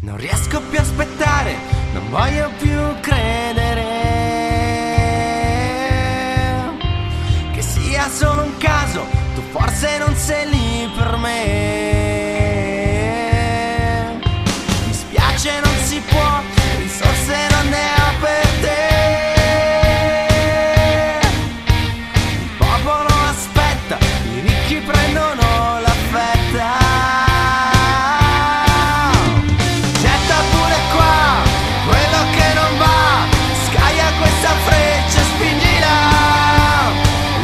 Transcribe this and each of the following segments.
Non riesco più a aspettare, non voglio più credere che sia solo un caso, tu forse non sei lì per me. Mi spiace, non si può, risorse non ne ho per te. Il popolo aspetta, i ricchi prendono la fetta. Getta pure qua quello che non va, scaglia questa freccia e spingila.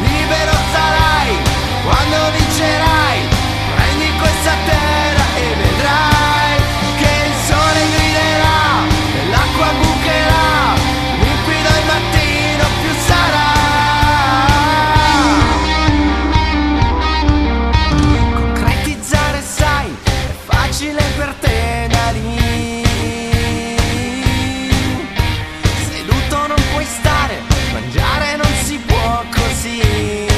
Libero sarai quando vincerai, prendi questa terra e vedrai che il sole griderà e l'acqua bucherà, limpido il mattino più sarà. Concretizzare sai, è facile per te da lì. Seduto non puoi stare, mangiare non si può così.